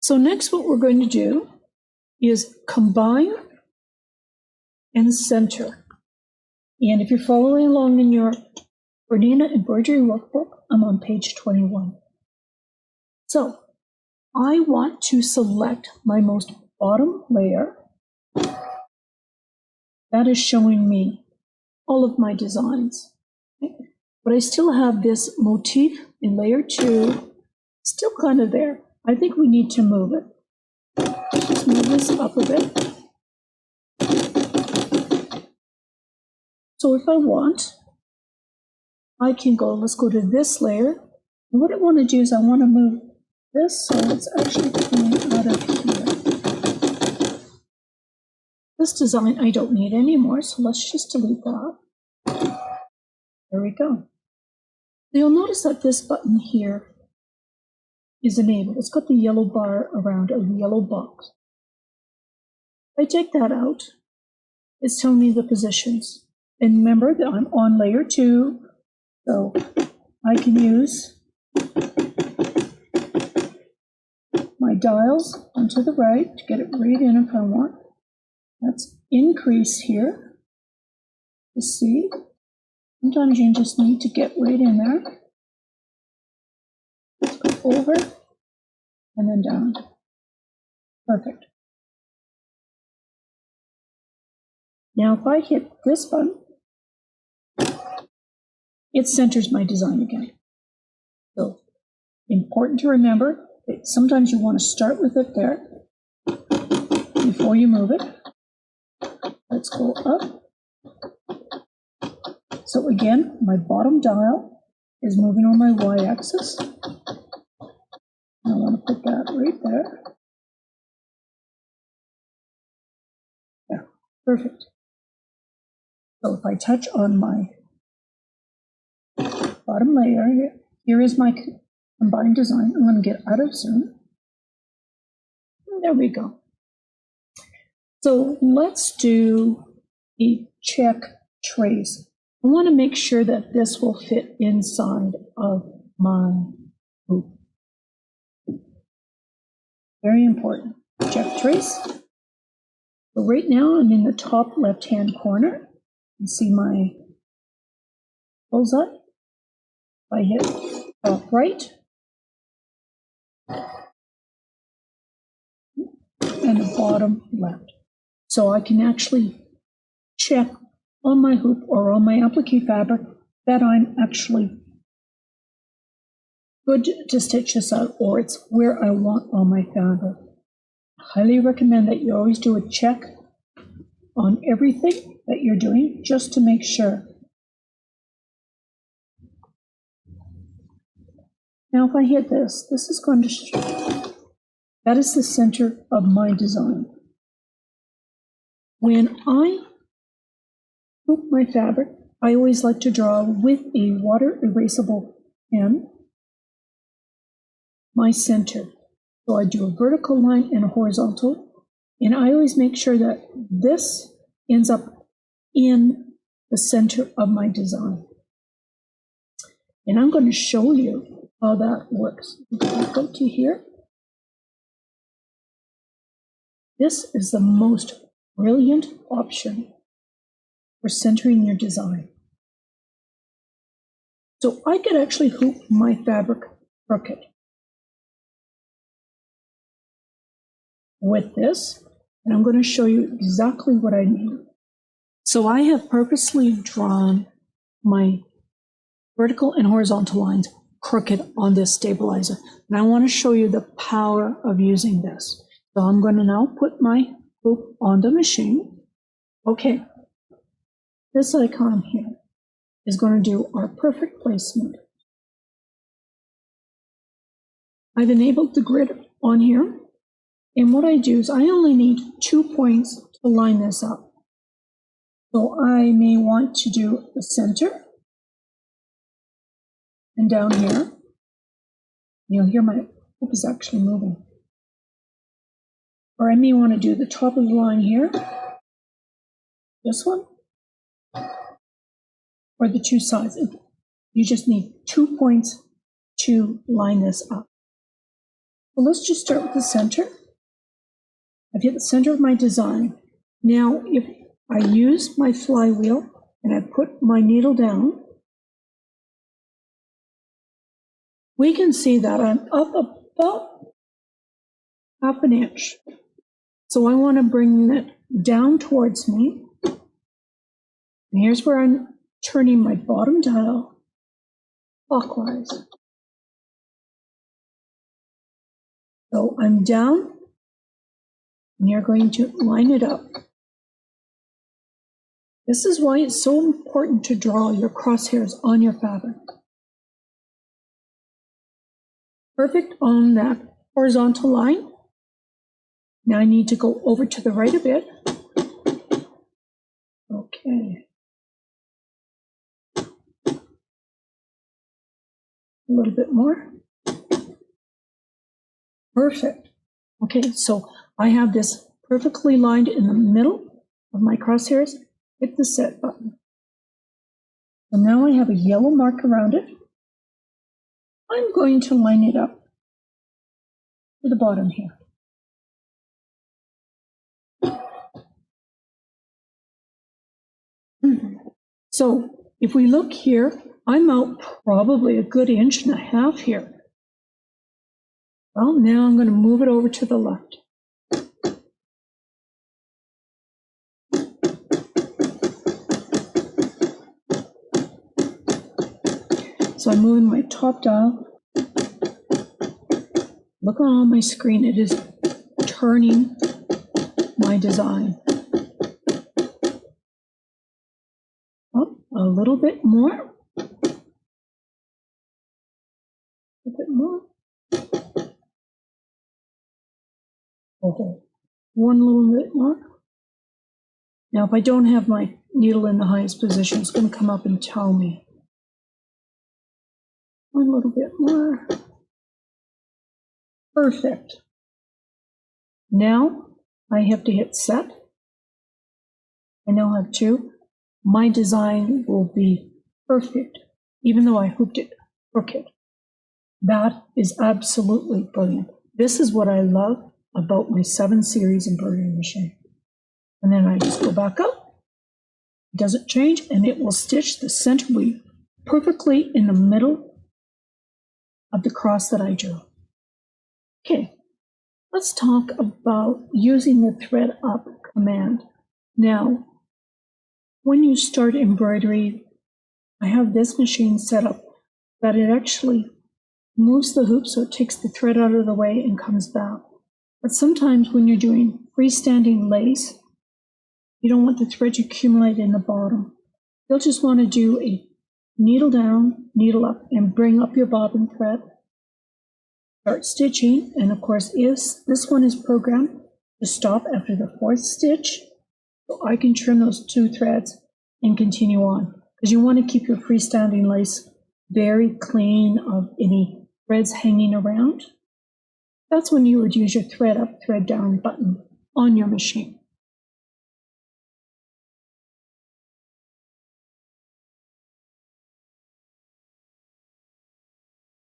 So next what we're going to do is combine and center. And if you're following along in your Bernina Embroidery Workbook, I'm on page 21. So I want to select my most bottom layer. That is showing me all of my designs. Okay? But I still have this motif in layer 2, still kind of there. I think we need to move it. Just move this up a bit. So if I want, I can go, let's go to this layer. And what I want to do is I want to move this so it's actually coming out of here. This design I don't need anymore, so let's just delete that. There we go. You'll notice that this button here is enabled. It's got the yellow bar around a yellow box. If I take that out, it's telling me the positions. And remember that I'm on layer 2, so I can use my dials onto the right to get it right in if I want. Let's increase here to see. Sometimes you just need to get right in there. Let's go over and then down. Perfect. Now if I hit this button, it centers my design again. So important to remember that sometimes you want to start with it there before you move it. Let's go up. So again, my bottom dial is moving on my y-axis. I want to put that right there. Yeah, perfect. So if I touch on my bottom layer, here is my combined design. I'm going to get out of zoom. There we go. So let's do a check trace. I want to make sure that this will fit inside of my hoop. Very important. Check trace. So right now I'm in the top left-hand corner. You see my bullseye. If I hit top right and the bottom left. So I can actually check on my hoop or on my applique fabric that I'm actually good to stitch this out, or it's where I want on my fabric. I highly recommend that you always do a check on everything that you're doing just to make sure. Now if I hit this, this is going to show that is the center of my design. When I hoop my fabric, I always like to draw with a water erasable pen my center. So I do a vertical line and a horizontal, and I always make sure that this ends up in the center of my design. And I'm going to show you how that works. Go to here. This is the most brilliant option for centering your design. So I could actually hoop my fabric crooked with this, and I'm going to show you exactly what I mean. So I have purposely drawn my vertical and horizontal lines crooked on this stabilizer, and I want to show you the power of using this. So I'm going to now put my hoop on the machine. Okay, this icon here is going to do our perfect placement. I've enabled the grid on here, and what I do is I only need 2 points to line this up. So I may want to do the center and down here. You'll hear my hoop is actually moving. Or I may want to do the top of the line here, this one, or the two sides. You just need 2 points to line this up. So let's just start with the center. I've hit the center of my design. Now, if I use my flywheel and I put my needle down, we can see that I'm up about half an inch. So I want to bring it down towards me. And here's where I'm turning my bottom dial clockwise. So I'm down, and you're going to line it up. This is why it's so important to draw your crosshairs on your fabric. Perfect on that horizontal line. Now I need to go over to the right a bit. Okay. A little bit more. Perfect. Okay, so I have this perfectly lined in the middle of my crosshairs. Hit the set button. So now I have a yellow mark around it. I'm going to line it up to the bottom here. So if we look here, I'm out probably a good 1.5 inches here. Well, now I'm going to move it over to the left. So I'm moving my top dial. Look on my screen, it is turning my design. Up a little bit more. A bit more. Okay, one little bit more. Now, if I don't have my needle in the highest position, it's going to come up and tell me. One little bit more. Perfect. Now, I have to hit set. I now have 2. My design will be perfect, even though I hooped it crooked. That is absolutely brilliant. This is what I love about my 7 series embroidery machine. And then I just go back up. It doesn't change, and it will stitch the center weave perfectly in the middle of the cross that I drew. Okay, let's talk about using the thread up command. Now, when you start embroidery, I have this machine set up that it actually moves the hoop so it takes the thread out of the way and comes back. But sometimes when you're doing freestanding lace, you don't want the thread to accumulate in the bottom. You'll just want to do a needle down, needle up, and bring up your bobbin thread. Start stitching, and of course, this one is programmed to stop after the 4th stitch, so I can trim those 2 threads and continue on, because you want to keep your freestanding lace very clean of any threads hanging around. That's when you would use your thread up, thread down button on your machine.